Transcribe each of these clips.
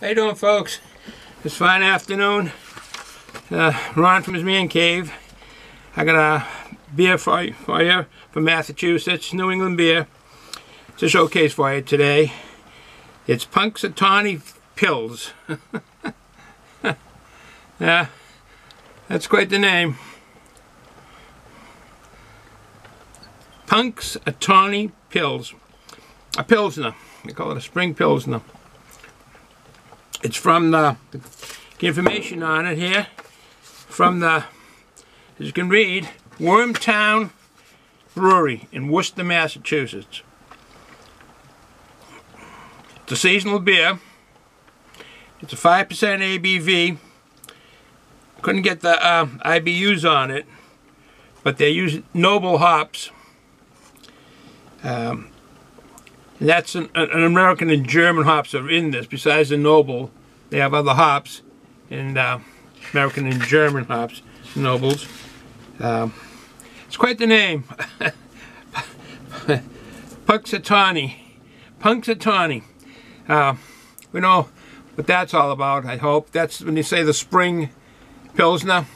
How you doing, folks? This fine afternoon, Ron from his man cave. I got a beer for you from Massachusetts, New England beer. It's a showcase for you today. It's Punxsutawney Pils. Yeah, that's quite the name. Punxsutawney Pils. A Pilsner. They call it a spring Pilsner. It's from the information on it here, from the, as you can read, Wormtown Brewery in Worcester, Massachusetts. It's a seasonal beer. It's a 5% ABV. Couldn't get the IBUs on it, but they use noble hops. And that's an American and German hops that are in this. Besides the noble, they have other hops, and American and German hops, nobles. It's quite the name. Punxsutawney. Punxsutawney. We know what that's all about, I hope. That's when you say the spring Pilsner.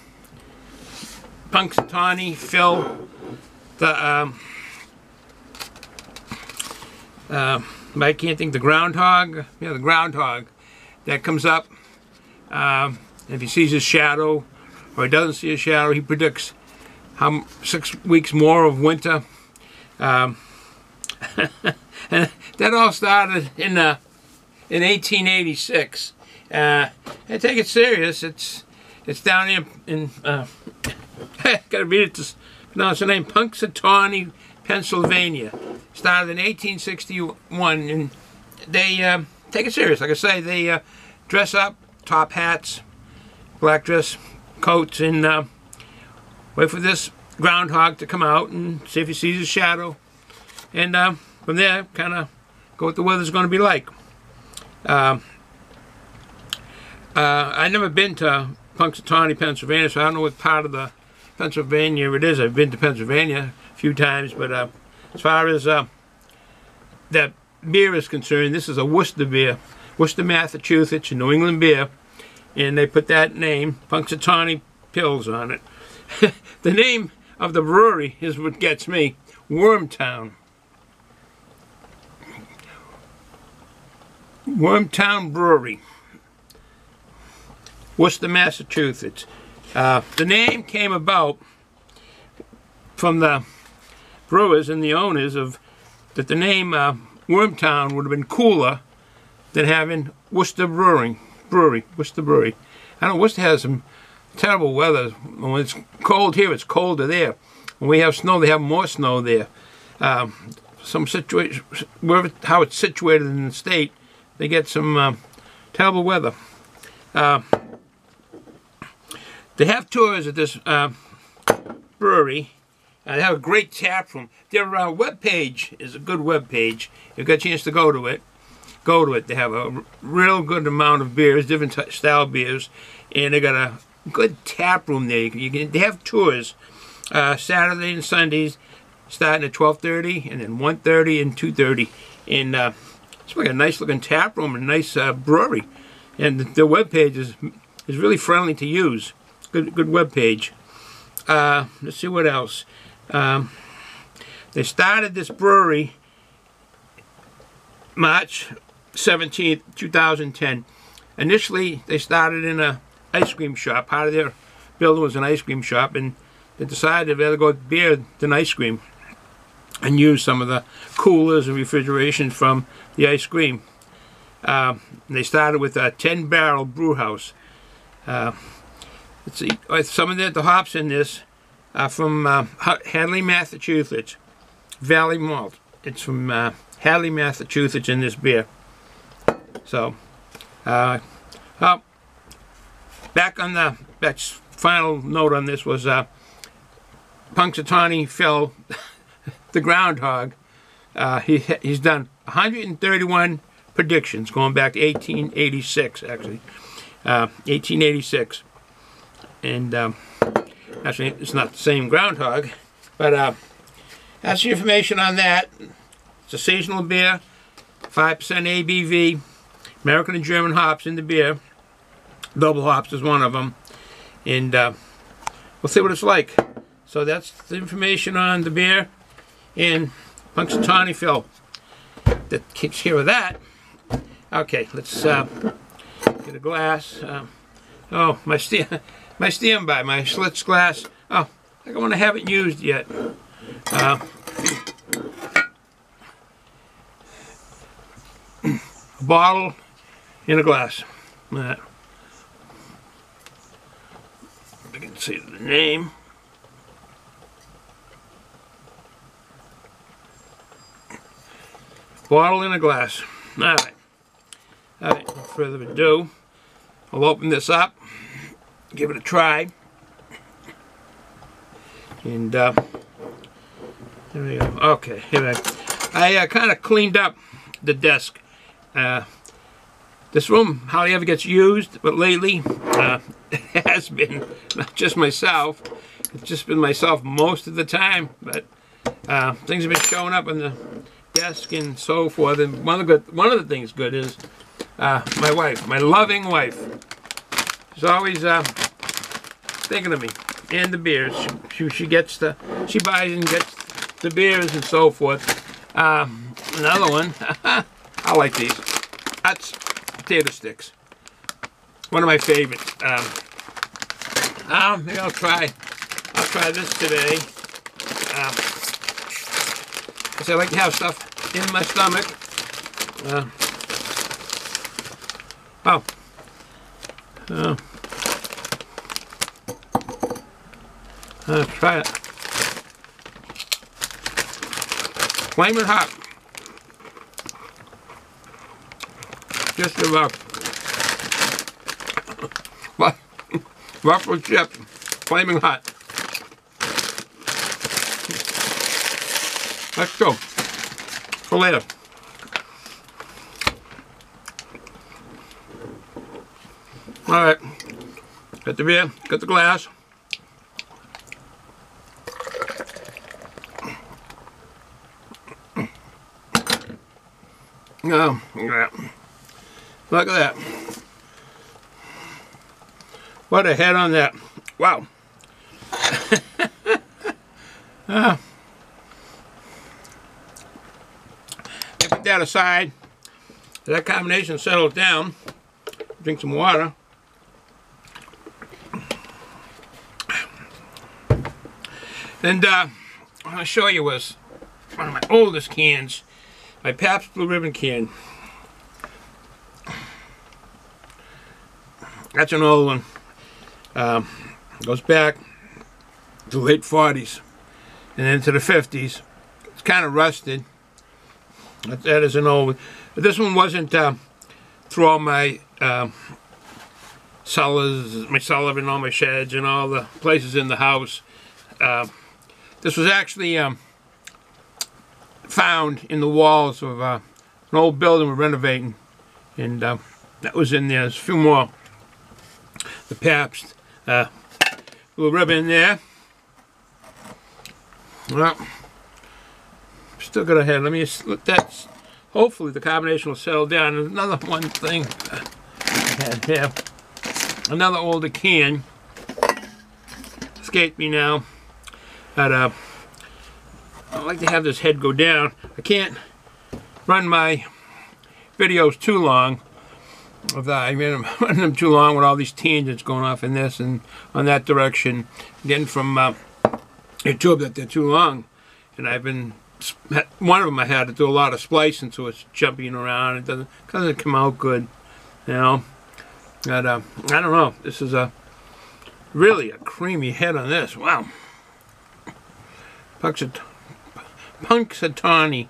Punxsutawney Phil. I can't think, the groundhog. Yeah, the groundhog that comes up. If he sees his shadow, or he doesn't see a shadow, he predicts 6 weeks more of winter. And that all started in 1886. And take it serious. It's down here in gotta read it to pronounce the name, Punxsutawney, Pennsylvania. Started in 1861, and they take it serious. Like I say, they dress up, top hats, black dress coats, and wait for this groundhog to come out and see if he sees a shadow. And from there, kind of go what the weather's going to be like. I've never been to Punxsutawney, Pennsylvania, so I don't know what part of the Pennsylvania it is. I've been to Pennsylvania a few times, but as far as that beer is concerned, this is a Worcester beer. Worcester, Massachusetts, New England beer. And they put that name, Punxsutawney Pils, on it. The name of the brewery is what gets me. Wormtown. Wormtown Brewery. Worcester, Massachusetts. The name came about from the brewers and the owners of that the name Wormtown would have been cooler than having Worcester Brewery. Worcester Brewery. I know Worcester has some terrible weather. When it's cold here, it's colder there. When we have snow, they have more snow there. Some situation, wherever how it's situated in the state, they get some terrible weather. They have tours at this brewery. They have a great tap room. Their webpage is a good webpage. If you got a chance to go to it, go to it. They have a real good amount of beers, different style beers, and they got a good tap room there. They have tours Saturday and Sundays, starting at 12:30, and then 1:30 and 2:30. And it's like a nice looking tap room and a nice brewery. And the webpage is really friendly to use. Good webpage. Let's see what else. They started this brewery March 17th, 2010. Initially, they started in an ice cream shop. Part of their building was an ice cream shop, and they decided they'd rather go with beer than ice cream and use some of the coolers and refrigeration from the ice cream. They started with a 10-barrel brew house. Let's see, some of the hops in this are from Hadley, Massachusetts. Valley Malt. It's from Hadley, Massachusetts in this beer. So, back on the final note on this was Punxsutawney Phil, the groundhog. He's done 131 predictions going back to 1886, actually. 1886. And actually, it's not the same groundhog, but that's the information on that. It's a seasonal beer, 5% ABV, American and German hops in the beer. Double hops is one of them. And we'll see what it's like. So that's the information on the beer and Punxsutawney Phil. That takes care of that. Okay, let's get a glass. Oh, my standby, my Schlitz glass. Oh, I don't want to have it used yet. A bottle in a glass. I can see the name. Bottle in a glass. All right. All right, no further ado, I'll open this up, give it a try. And there we go. Okay, here I kind of cleaned up the desk. This room hardly ever gets used, but lately it has been. Not just myself. It's just been myself most of the time. But things have been showing up on the desk and so forth. And one of the things good is my wife, my loving wife. She's always thinking of me and the beers. She buys and gets the beers and so forth. Another one. I like these. That's potato sticks. One of my favorites. Maybe I'll try this today. Because I like to have stuff in my stomach. Let's try it. Flaming hot. Just about ruffled chip, flaming hot. Let's go for later. All right, got the beer, got the glass. Oh, yeah. Look at that. What a head on that. Wow. I put that aside. That combination settled down. Drink some water. And I want to show you was one of my oldest cans. My Pabst Blue Ribbon can. That's an old one. Goes back to the late 40s and into the 50s. It's kind of rusted. That is an old one. But this one wasn't through all my cellars, my cellar and all my sheds and all the places in the house. This was actually found in the walls of an old building we're renovating, and that was in there. There's a few more. The Pabst Blue Ribbon there. Well, still got a head. Let me just let that. Hopefully the combination will settle down. There's another one thing I had here. Another older can. Escaped me now. But I like to have this head go down. I can't run my videos too long. I run them too long with all these tangents going off in this and on that direction. Getting from YouTube that they're too long. And I've been, one of them I had to do a lot of splicing, so it's jumping around. It doesn't come out good, you know. But I don't know. This is really a creamy head on this. Wow. Punxsutawney.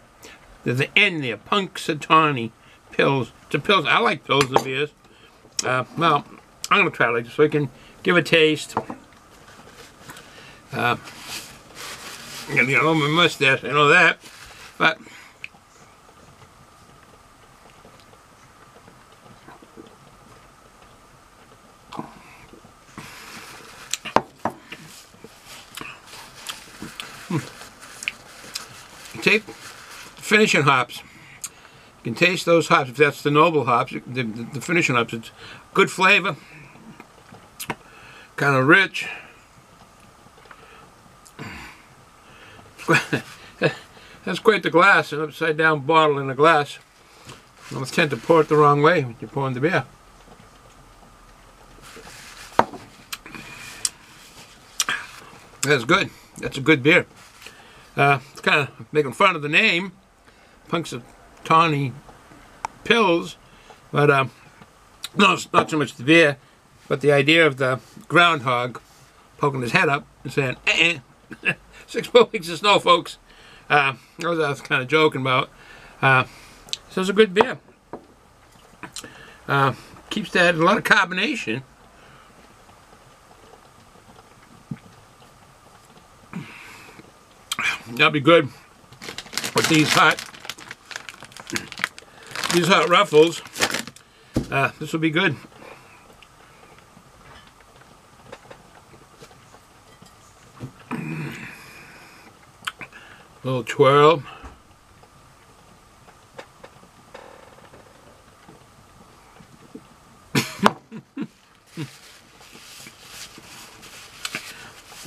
There's an N there. Punxsutawney Pils. It's a Pils. I like Pilsner beers. Well, I'm going to try it like this so I can give a taste. I'm going to get on my mustache. I know that. But take finishing hops. You can taste those hops, if that's the noble hops, the finishing hops. It's good flavor, kind of rich. That's quite the glass, an upside down bottle in a glass. You almost tend to pour it the wrong way when you're pouring the beer. That's good. That's a good beer. It's kind of making fun of the name, Punxsutawney Pils, but no, it's not so much the beer, but the idea of the groundhog poking his head up and saying, 6 more weeks of snow, folks. That was I was kind of joking about. So it's a good beer. Keeps that a lot of carbonation. That'll be good with these hot ruffles. This will be good. Little twirl.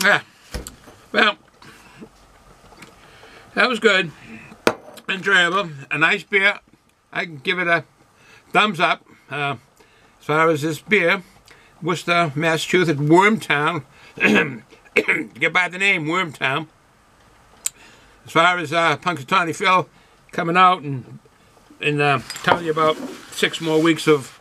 Yeah. Well, that was good. Enjoyable. A nice beer. I can give it a thumbs up. As far as this beer, Worcester, Massachusetts, Wormtown. Get by the name, Wormtown. As far as Punxsutawney Phil coming out and telling you about 6 more weeks of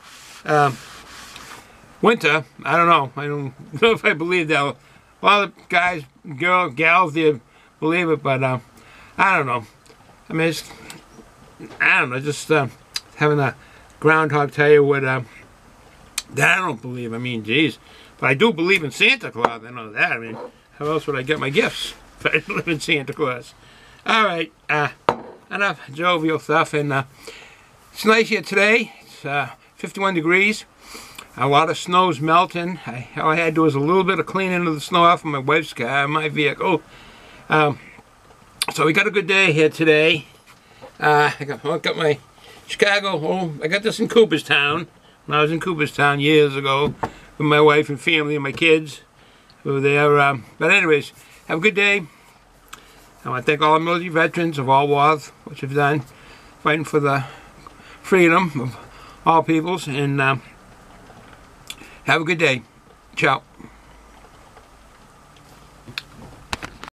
winter, I don't know. I don't know if I believe that. A lot of guys, gals, they believe it, but I don't know. I mean, I don't know. Just having a groundhog tell you what that I don't believe. I mean, geez, but I do believe in Santa Claus. I know that. I mean, how else would I get my gifts if I didn't believe in Santa Claus? All right, enough jovial stuff, and it's nice here today. It's 51 degrees. A lot of snow's melting. All I had to do was a little bit of cleaning of the snow off of my wife's car, my vehicle. So we got a good day here today. I got my Chicago. Oh, I got this in Cooperstown. When I was in Cooperstown years ago with my wife and family and my kids who were there. But anyways, have a good day. I want to thank all the military veterans of all wars, what you've done, fighting for the freedom of all peoples, and have a good day. Ciao.